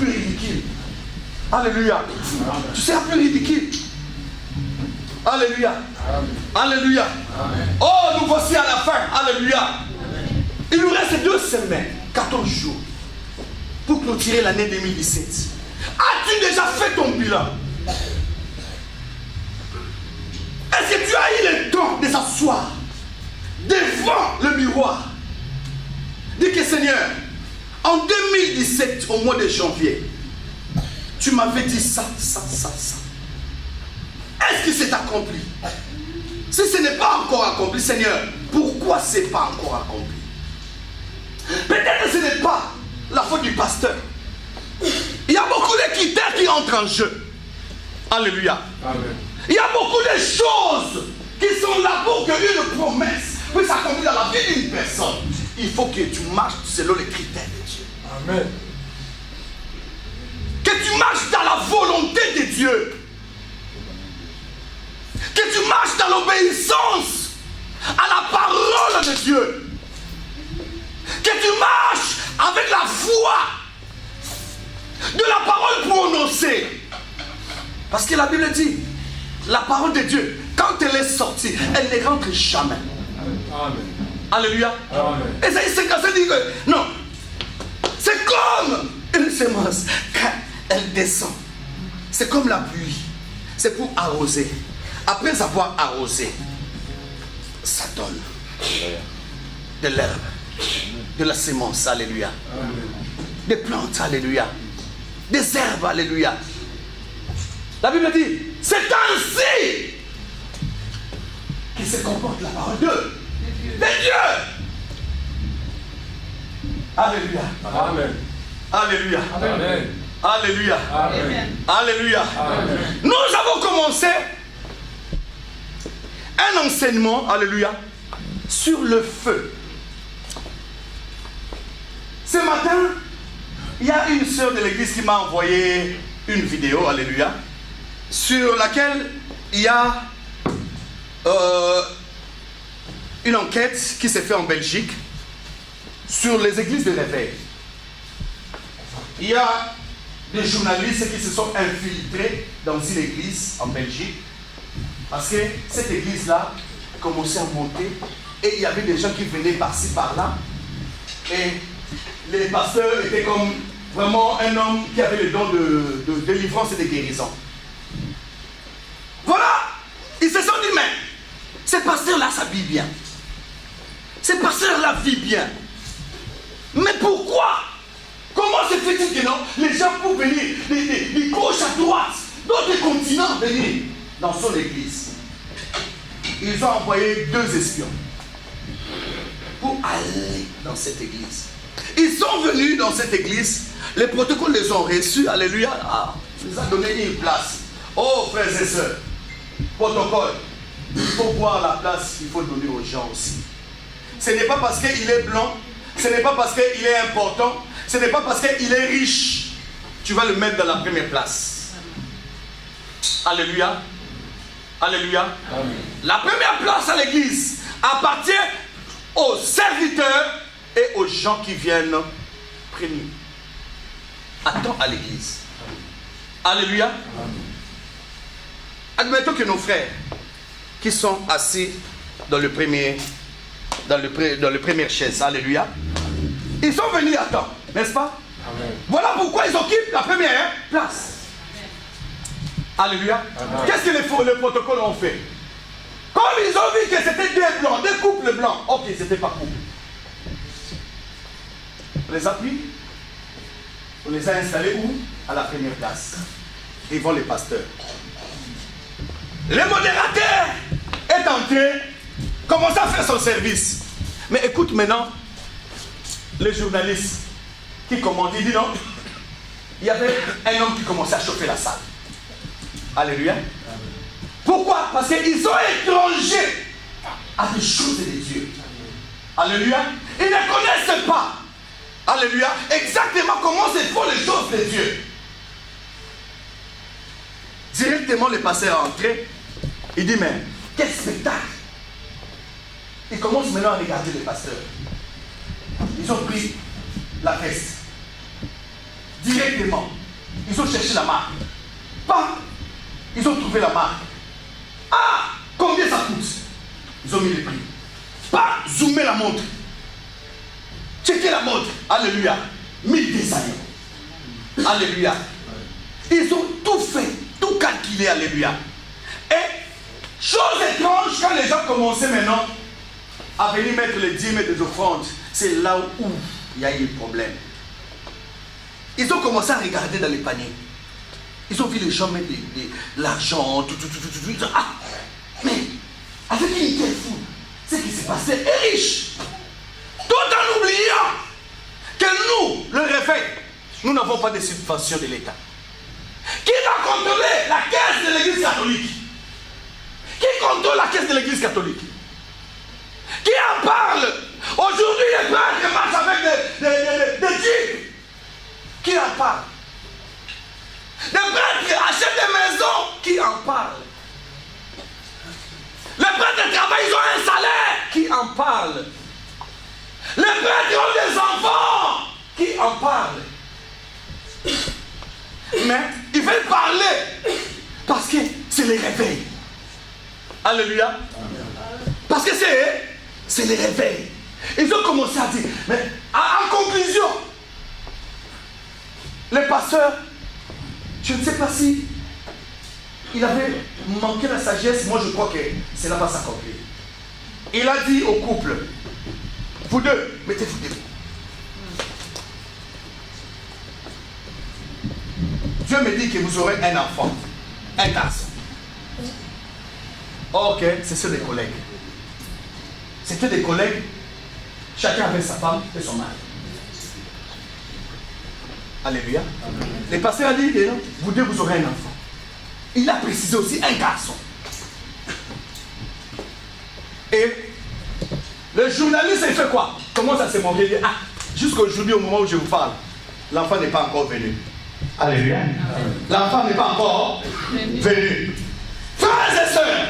plus ridicule. Alléluia. Tu seras plus ridicule. Alléluia. Alléluia. Oh, nous voici à la fin. Alléluia. Il nous reste 2 semaines, 14 jours, pour clôturer l'année 2017. As-tu déjà fait ton bilan? Est-ce que tu as eu le temps de s'asseoir devant le miroir? Dis que Seigneur, en 2017, au mois de janvier, tu m'avais dit ça. Est-ce que c'est accompli? Si ce n'est pas encore accompli, Seigneur, pourquoi ce n'est pas encore accompli? Peut-être que ce n'est pas la faute du pasteur. Il y a beaucoup de critères qui entrent en jeu. Alléluia. Amen. Il y a beaucoup de choses qui sont là pour que une promesse puisse s'accomplir dans la vie d'une personne. Il faut que tu marches selon les critères de Dieu. Amen. Que tu marches dans la volonté de Dieu. Que tu marches dans l'obéissance à la parole de Dieu. Que tu marches avec la foi de la parole prononcée. Parce que la Bible dit, la parole de Dieu, quand elle est sortie, elle ne rentre jamais. Amen. Alléluia. Amen. Et c'est quand ça dit que, non, c'est comme une semence, quand elle descend, c'est comme la pluie, c'est pour arroser. Après avoir arrosé, ça donne de l'herbe, de la semence, alléluia. Amen. Des plantes, alléluia. Des herbes, alléluia. La Bible dit, c'est ainsi qu'il se comporte la parole de Dieu. Alléluia. Amen. Alléluia. Amen. Alléluia. Amen. Alléluia. Amen. Nous avons commencé un enseignement, alléluia, sur le feu. Ce matin, il y a une sœur de l'église qui m'a envoyé une vidéo, alléluia, sur laquelle il y a une enquête qui s'est faite en Belgique sur les églises de réveil. Il y a des journalistes qui se sont infiltrés dans une église en Belgique parce que cette église-là commençait à monter et il y avait des gens qui venaient par-ci par-là et les pasteurs étaient comme vraiment un homme qui avait le don de délivrance et de guérison. Voilà, ils se sont dit, mais ce pasteur-là s'habille bien, ce pasteur-là vit bien, mais pourquoi? Comment se fait-il que non, les gens peuvent venir de gauche à droite, d'autres continents venir dans son église? Ils ont envoyé 2 espions pour aller dans cette église. Ils sont venus dans cette église, les protocoles les ont reçus, alléluia, ils ont donné une place. Oh frères et sœurs, protocole, il faut voir la place qu'il faut donner aux gens aussi. Ce n'est pas parce qu'il est blanc, ce n'est pas parce qu'il est important, ce n'est pas parce qu'il est riche, tu vas le mettre dans la première place. Alléluia. Alléluia. Amen. La première place à l'église appartient aux serviteurs et aux gens qui viennent premiers. Attends à l'église. Alléluia. Amen. Admettons que nos frères qui sont assis dans le premier, dans le première chaise, alléluia, ils sont venus à temps, n'est-ce pas? Amen. Voilà pourquoi ils occupent la première place. Alléluia. Qu'est-ce que les protocoles ont fait? Comme ils ont vu que c'était 2 blancs, 2 couples blancs, ok, c'était pas couple. On les a pris, on les a installés où? À la première place, devant les pasteurs. Le modérateur est entré, commence à faire son service. Mais écoute maintenant, les journalistes qui commandent, il dit non, il y avait un homme qui commençait à chauffer la salle. Alléluia. Pourquoi? Parce qu'ils sont étrangers à des choses de Dieu. Alléluia. Ils ne connaissent pas, alléluia, exactement comment se font les choses de Dieu. Directement, le pasteur est entré. Il dit, mais quel spectacle! Il commence maintenant à regarder les pasteurs. Ils ont pris la veste. directement. Ils ont cherché la marque. Pas. Ils ont trouvé la marque. Ah, combien ça coûte? Ils ont mis le prix. Pas zoomer la montre. Checker la montre. Alléluia. 1200 €. Alléluia. Ils ont tout fait, tout calculé. Alléluia. Et chose étrange, quand les gens commençaient maintenant à venir mettre les dîmes et des offrandes, c'est là où il y a eu le problème. Ils ont commencé à regarder dans les paniers. Ils ont vu les gens mettre l'argent, tout. Ils ont dit, ah, mais avec une telle foule, ce qui s'est passé est riche. Tout en oubliant que nous, le réveil, nous n'avons pas de subvention de l'État. Qui va contrôler la caisse de l'Église catholique? Qui contrôle la caisse de l'Église catholique? Qui en parle? Aujourd'hui, les prêtres marchent avec des jeeps. Qui en parle? Les prêtres achètent des maisons. Qui en parle? Les prêtres travaillent, ils ont un salaire. Qui en parle? Les prêtres ont des enfants. Qui en parle? Mais ils veulent parler parce que c'est les réveils. Alléluia. Parce que c'est les réveils. Ils ont commencé à dire, mais en conclusion, les pasteurs, je ne sais pas si il avait manqué la sagesse. Moi je crois que cela va s'accomplir. Il a dit au couple, vous deux, mettez-vous debout. Dieu me dit que vous aurez un enfant, un garçon. Ok, c'est ceux des collègues. C'était des collègues, chacun avait sa femme et son mari. Alléluia. Le pasteur a dit, vous deux, vous aurez un enfant. Il a précisé aussi un garçon. Et le journaliste, il fait quoi? Comment ça s'est montré? Il dit, ah, jusqu'aujourd'hui, au moment où je vous parle, l'enfant n'est pas encore venu. Alléluia. L'enfant n'est pas encore venu. Frères et sœurs,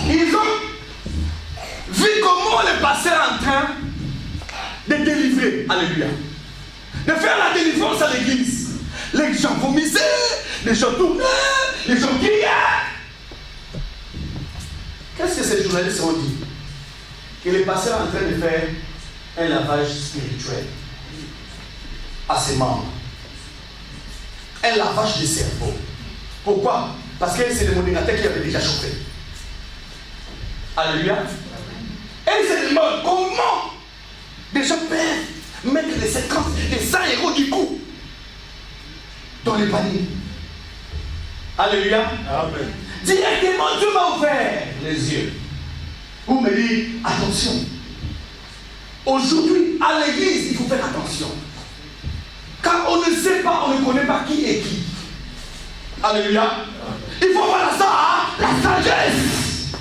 ils ont vu comment le pasteur est en train de délivrer. Alléluia. De faire la délivrance à l'église. Les gens vomissaient, les gens tournaient, les gens criaient. Qu'est-ce que ces journalistes ont dit? Que le pasteur est en train de faire un lavage spirituel à ses membres. Un lavage de cerveau. Pourquoi? Parce que c'est le modérateur qui avait déjà chauffé. Alléluia. Et ils se demandent comment des gens peuvent mettre les 50, les 100 € du coup dans les paniers. Alléluia. Amen. Directement, Dieu m'a ouvert les yeux. Vous me dites, attention. Aujourd'hui, à l'église, il faut faire attention. Car on ne sait pas, on ne connaît pas qui est qui. Alléluia. Il faut voir la sagesse.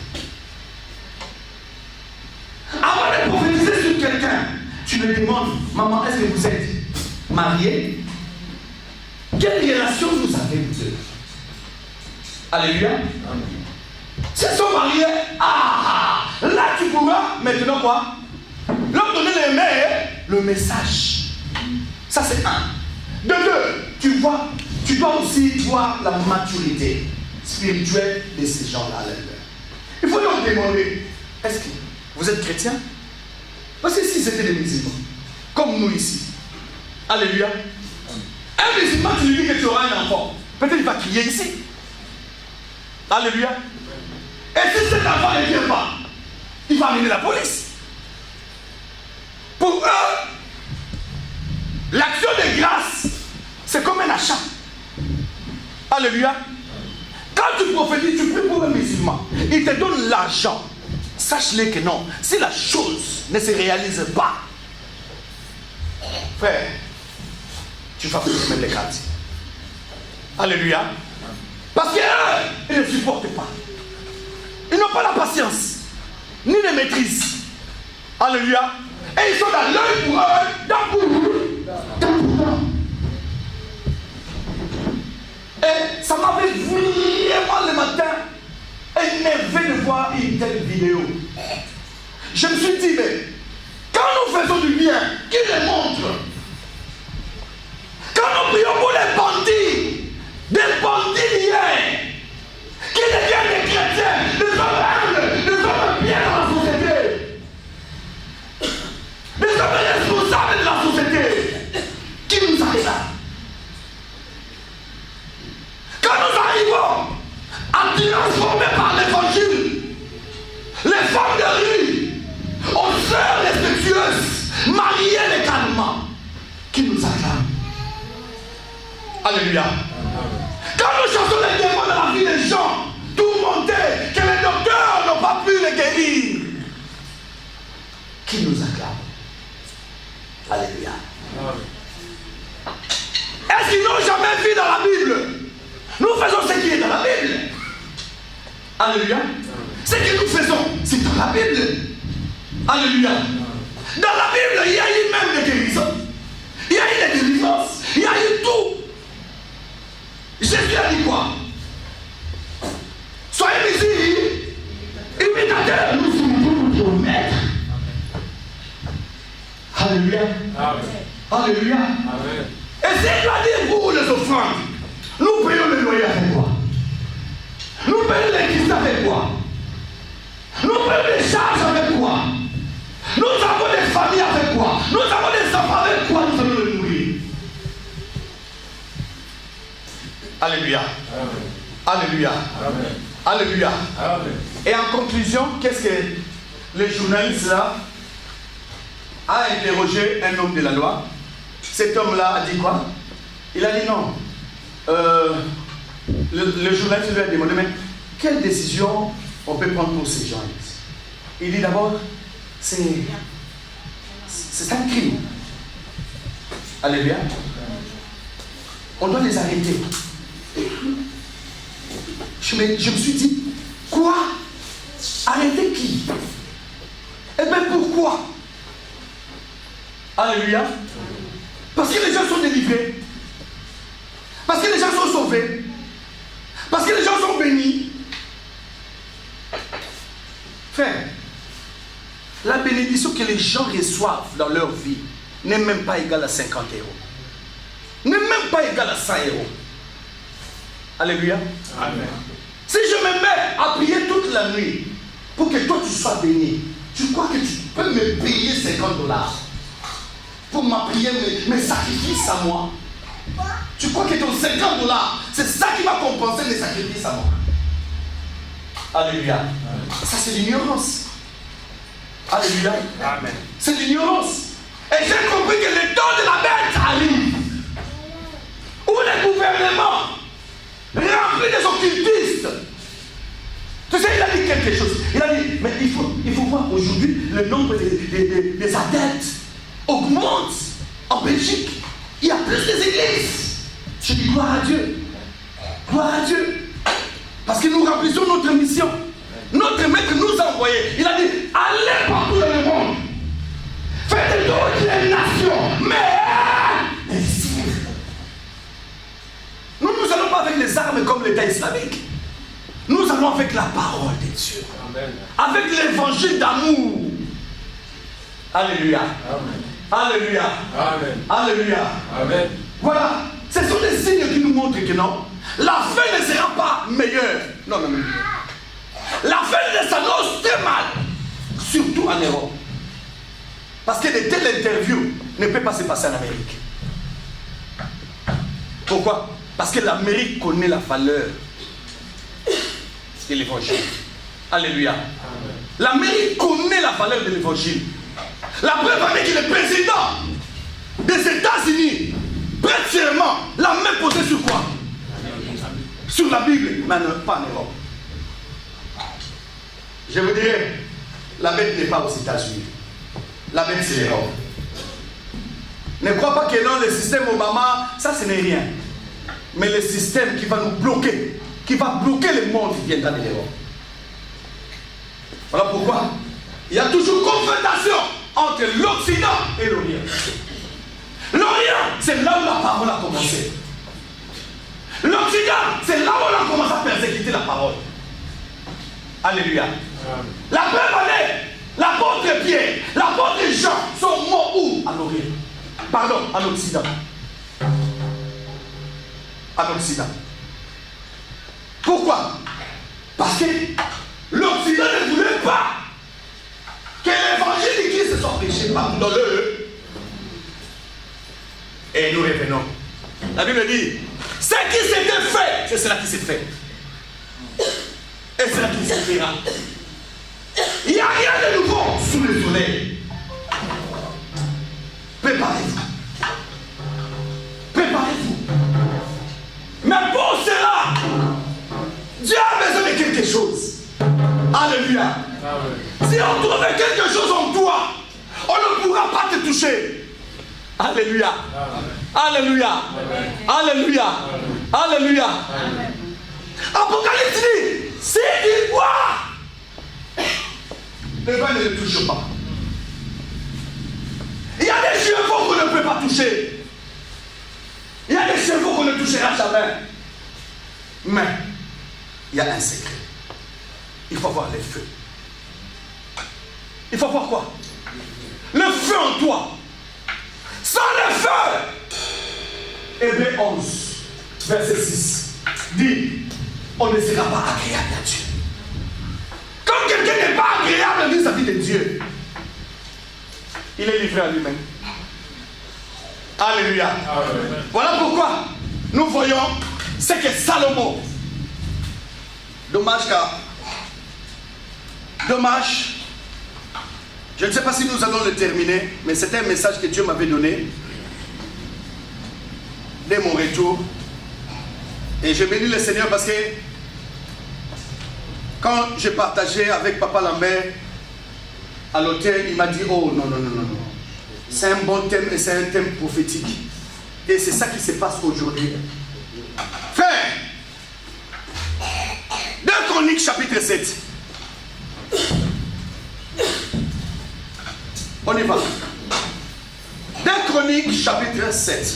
Avant de prophétiser sur quelqu'un, tu me demandes, maman, est-ce que vous êtes mariée? Quelle relation vous avez, vous deux? Alléluia. S'ils sont mariés, là tu pourras maintenant quoi? Leur donner le message. Ça c'est un. De deux, tu dois aussi voir la maturité spirituelle de ces gens-là. Il faut leur demander, est-ce que vous êtes chrétien? Parce que si c'était des musulmans, comme nous ici, alléluia, un musulman, tu lui dis que tu auras un enfant, peut-être il va crier ici. Alléluia. Et si cet enfant ne vient pas, il va amener la police. Pour eux, l'action de grâce, c'est comme un achat. Alléluia. Quand tu prophétises, tu pries pour un musulman, il te donne l'argent. Sache-le que non, si la chose ne se réalise pas, frère, tu vas même les quartiers. Alléluia. Parce qu'eux, ils ne supportent pas. Ils n'ont pas la patience, ni la maîtrise. Alléluia. Et ils sont dans l'œil pour eux, dans pour vous, dans pour eux. Et ça m'avait vraiment le matin énervé de voir une telle vidéo. Je me suis dit, mais quand nous faisons du bien, qui le montre? Alléluia. Quand nous chassons les démons dans la vie des gens, tourmentés, que les docteurs n'ont pas pu les guérir, qui nous acclame? Alléluia. Est-ce qu'ils n'ont jamais vu dans la Bible? Nous faisons ce qui est dans la Bible. Alléluia. Ce que nous faisons, c'est dans la Bible. Alléluia. Dans la Bible, il y a eu même des guérisons. Il y a eu des délivrances. Il y a eu tout. Jésus a dit quoi? Soyez ici, imitateurs. Nous sommes pour maître. Alléluia. Amen. Alléluia. Amen. Et c'est doit dire pour les offrandes. Nous payons le loyer avec quoi? Nous payons l'église avec quoi? Nous payons les charges avec quoi? Nous avons des familles avec quoi? Nous avons des enfants avec quoi nous allons les nourrir? Alléluia. Amen. Alléluia. Amen. Alléluia. Amen. Et en conclusion, qu'est-ce que le journaliste là a interrogé un homme de la loi? Cet homme-là a dit quoi? Il a dit non. Le journaliste lui a demandé, mais quelle décision on peut prendre pour ces gens? Il dit d'abord, c'est un crime. Alléluia. On doit les arrêter. Je me suis dit, quoi? Arrêter qui? Eh bien pourquoi? Alléluia. Parce que les gens sont délivrés. Parce que les gens sont sauvés. Parce que les gens sont bénis. Frère, la bénédiction que les gens reçoivent dans leur vie n'est même pas égale à 50 €. N'est même pas égale à 100 €. Alléluia. Amen. Si je me mets à prier toute la nuit pour que toi tu sois béni, tu crois que tu peux me payer 50 $ pour ma prière, mes sacrifices à moi? Tu crois que ton 50 $, c'est ça qui va compenser les sacrifices à moi? Alléluia. Amen. Ça c'est l'ignorance. Alléluia. Amen. C'est l'ignorance. Et j'ai compris que le temps de la bête arrive. Où les gouvernements remplis des occultistes. Tu sais, il a dit quelque chose. Il a dit, mais il faut voir aujourd'hui le nombre des adeptes augmente en Belgique. Il y a plus d'églises. Je dis gloire à Dieu. Gloire à Dieu. Parce que nous remplissons notre mission. Notre maître nous a envoyés. Il a dit, allez partout dans le monde. Faites de toutes les nations. Mais nous ne allons pas avec les armes comme l'État islamique. Nous allons avec la parole de Dieu. Amen. Avec l'évangile d'amour. Alléluia. Amen. Alléluia. Amen. Alléluia. Amen. Voilà. Ce sont des signes qui nous montrent que non. La fin ne sera pas meilleure. Non, non, non. La fin s'annonce très mal. Surtout en Europe. Parce que de telles interviews ne peuvent pas se passer en Amérique. Pourquoi? Parce que l'Amérique connaît la valeur de l'évangile. Alléluia. L'Amérique connaît la valeur de l'évangile. La preuve en est que le président des États-Unis prête serment, la main posée sur quoi? Sur la Bible, mais pas en Europe. Je vous dirais, la bête n'est pas aux États-Unis. La bête, c'est l'Europe. Ne crois pas que non, le système Obama, ça, ce n'est rien. Mais le système qui va nous bloquer, qui va bloquer le monde, qui viendra de l'Europe. Voilà pourquoi il y a toujours confrontation entre l'Occident et l'Orient. L'Orient, c'est là où la parole a commencé. L'Occident, c'est là où on a commencé à persécuter la parole. Alléluia. La preuve en est, l'apôtre Pierre, l'apôtre Jean sont morts où? En Orient. Pardon, en Occident. En Occident. Pourquoi? Parce que l'Occident ne voulait pas que l'évangile de Christ soit prêché partout dans le. Et nous revenons. La Bible dit, ce qui s'était fait, c'est cela qui s'est fait. Et c'est cela qui se fera. Il n'y a rien de nouveau sous le soleil. Préparez-vous. Préparez-vous. Si on trouvait quelque chose en toi, on ne pourra pas te toucher. Alléluia. Alléluia. Alléluia. Alléluia. Apocalypse dit, si il voit, le vin ne le touche pas. Il y a des chevaux qu'on ne peut pas toucher. Il y a des chevaux qu'on ne touchera jamais. Mais, il y a un secret. Il faut voir les feux. Il faut voir quoi? Le feu en toi. Sans le feu. Hébreux 11, verset 6, dit, on ne sera pas agréable à Dieu. Quand quelqu'un n'est pas agréable vis-à-vis de Dieu, il est livré à lui-même. Alléluia. Amen. Voilà pourquoi nous voyons ce que Salomon. Dommage, je ne sais pas si nous allons le terminer, mais c'était un message que Dieu m'avait donné dès mon retour. Et je bénis le Seigneur parce que quand j'ai partagé avec Papa Lambert à l'hôtel, il m'a dit, oh non. C'est un bon thème et c'est un thème prophétique. Et c'est ça qui se passe aujourd'hui. Frère, 2 Chroniques chapitre 7. On y va. 2 Chroniques chapitre 7.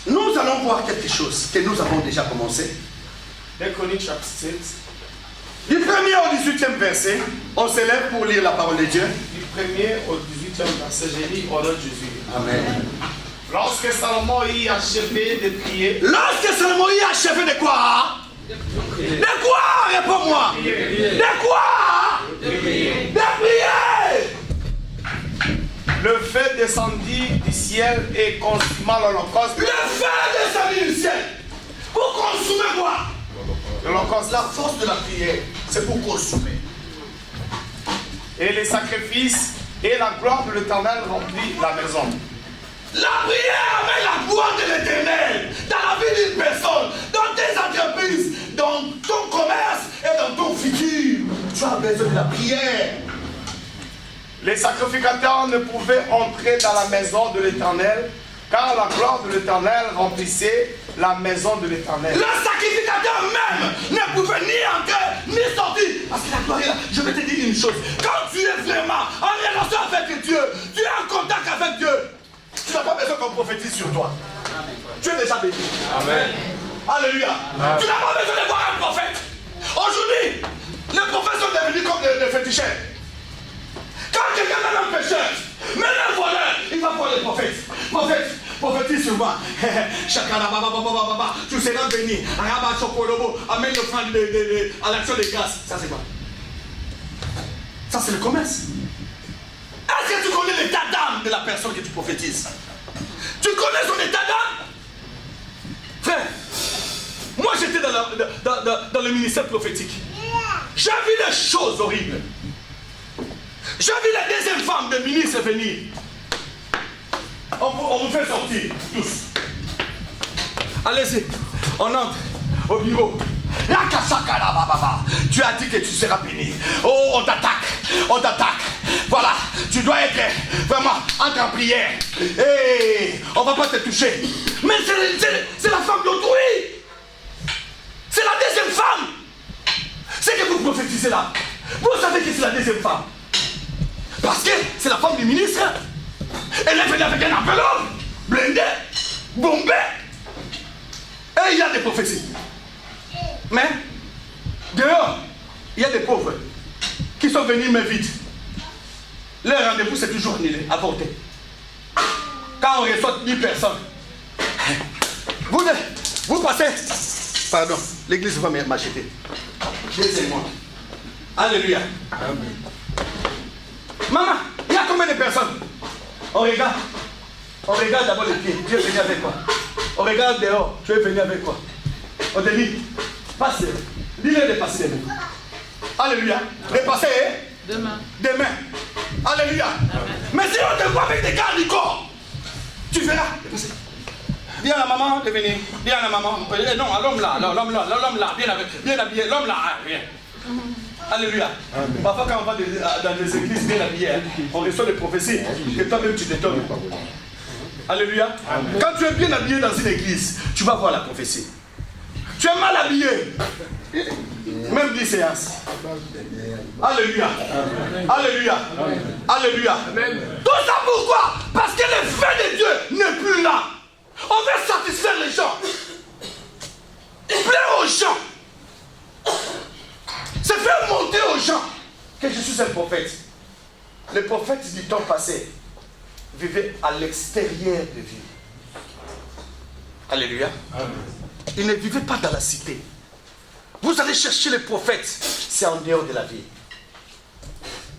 Nous allons voir quelque chose que nous avons déjà commencé. 2 Chroniques chapitre 7. Du 1er au 18e verset, on se lève pour lire la parole de Dieu. Du 1er au 18e verset, j'ai lu au nom de Jésus. Amen. Lorsque Salomon eut achevé de prier. Lorsque Salomon eut achevé de quoi? De quoi? Réponds-moi. De quoi? De prier. Le feu descendit du ciel et consuma l'holocauste. Le feu descendit du ciel. Pour consumer quoi? L'holocauste. La force de la prière, c'est pour consumer. Et les sacrifices et la gloire de l'Éternel remplit la maison. La prière amène la gloire de l'Éternel dans la vie d'une personne, dans tes entreprises, dans ton commerce et dans ton futur. Tu as besoin de la prière. Les sacrificateurs ne pouvaient entrer dans la maison de l'Éternel, car la gloire de l'Éternel remplissait la maison de l'Éternel. Le sacrificateur même ne pouvait ni entrer ni sortir. Parce que la gloire est là. Je vais te dire une chose. Quand tu es vraiment en relation avec Dieu, tu es en contact avec Dieu, tu n'as pas besoin qu'on prophétise sur toi. Amen. Tu es déjà béni. Amen. Alléluia. Amen. Tu n'as pas besoin de voir un prophète. Aujourd'hui, les prophètes sont devenus comme des féticheurs. Quand quelqu'un est un pécheur, même un voleur, il va voir les prophètes. Prophétise sur moi. Tu seras béni. Amène l'offrande à l'action de grâce. Ça c'est quoi? Ça c'est le commerce. Est-ce que tu connais l'état d'âme de la personne que tu prophétises? Tu connais son état d'âme? Frère, moi j'étais dans le ministère prophétique. J'ai vu des choses horribles. J'ai vu la deuxième femme de ministre venir. On vous fait sortir, tous. Allez-y, on entre au bureau. Tu as dit que tu seras béni. Oh, on t'attaque. Voilà, tu dois être vraiment en prière. Et on ne va pas te toucher. Mais c'est la femme d'autrui. C'est la deuxième femme. C'est que vous prophétisez là. Vous savez que c'est la deuxième femme. Parce que c'est la femme du ministre. Elle est venue avec un enveloppe, blindé, bombé. Et il y a des prophéties. Mais, dehors, il y a des pauvres qui sont venus mais vite. Leur rendez-vous, c'est toujours annulé, avorté. Quand on reçoit 10 personnes, vous passez. Pardon, l'église va m'acheter. Laissez-moi. Alléluia. Amen. Maman, il y a combien de personnes? On regarde d'abord les pieds. Tu es venu avec quoi? On regarde dehors. Tu es venu avec quoi? On te dit, passe. Dis-le de passer les mots. Alléluia. De passer demain. Alléluia. Amen. Mais si on te voit avec des gardes du corps, tu verras de passer. Dis à la maman de venir. Dis à la maman. Non, à l'homme là, bien habillé, l'homme là, viens. Alléluia. Parfois quand on va dans des églises bien habillées, on reçoit des prophéties et toi-même tu t'étonnes. Alléluia. Quand tu es bien habillé dans une église, tu vas voir la prophétie. Tu es mal habillé. Même 10 séances. Alléluia. Alléluia. Alléluia. Tout ça pourquoi? Parce que le feu de Dieu n'est plus là. On veut satisfaire les gens. Plaire aux gens. C'est faire monter aux gens que je suis un prophète. Les prophètes du temps passé vivaient à l'extérieur de Dieu. Alléluia. Ils ne vivaient pas dans la cité. Vous allez chercher les prophètes, c'est en dehors de la ville.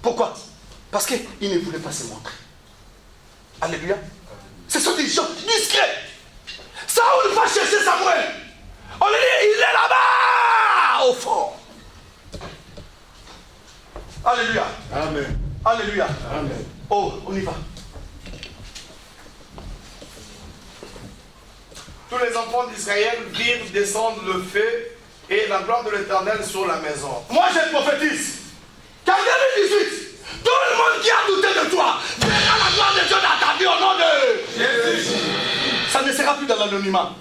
Pourquoi? Parce qu'ils ne voulaient pas se montrer. Alléluia. Ce sont des gens discrets. Saoul va chercher Samuel. On lui dit, il est là-bas, au fond. Alléluia. Amen. Alléluia. Amen. Oh, on y va. Tous les enfants d'Israël virent descendre le feu et la gloire de l'Éternel sur la maison. Moi, je prophétise qu'en 2018, tout le monde qui a douté de toi verra la gloire de Dieu dans ta vie au nom de Jésus. Ça ne sera plus dans l'anonymat.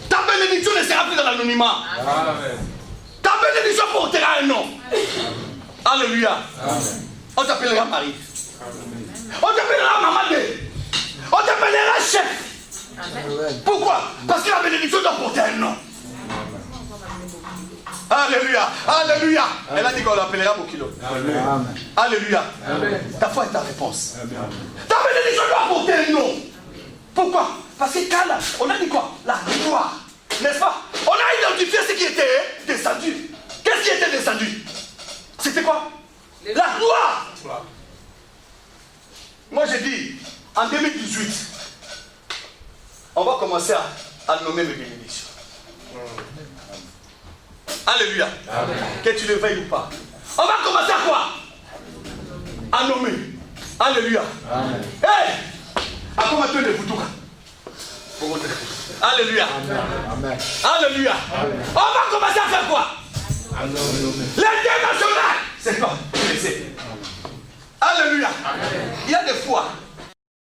Ta bénédiction ne sera plus dans l'anonymat. Ta bénédiction portera un nom. Alléluia. On t'appellera Marie. On t'appellera Maman. On t'appellera chef. Pourquoi? Parce que la bénédiction doit porter un nom. Alléluia. Alléluia. Elle a dit qu'on l'appellera Bokilo. Alléluia. Ta foi est ta réponse. Ta bénédiction doit porter un nom. Pourquoi? Parce que quand on a dit quoi? La gloire. N'est-ce pas? On a identifié ce qui était descendu. Qu'est-ce qui était descendu? C'était quoi? La gloire. Moi j'ai dit, en 2018, on va commencer à nommer mes bénédictions. Alléluia. Amen. Que tu le veuilles ou pas. On va commencer à quoi? À nommer. Alléluia. Amen. Hey! À comment tu es Boutouka? Alléluia. Amen. Alléluia. Amen. On va commencer à faire quoi? L'international. C'est quoi? Alléluia. Amen. Il y a des fois,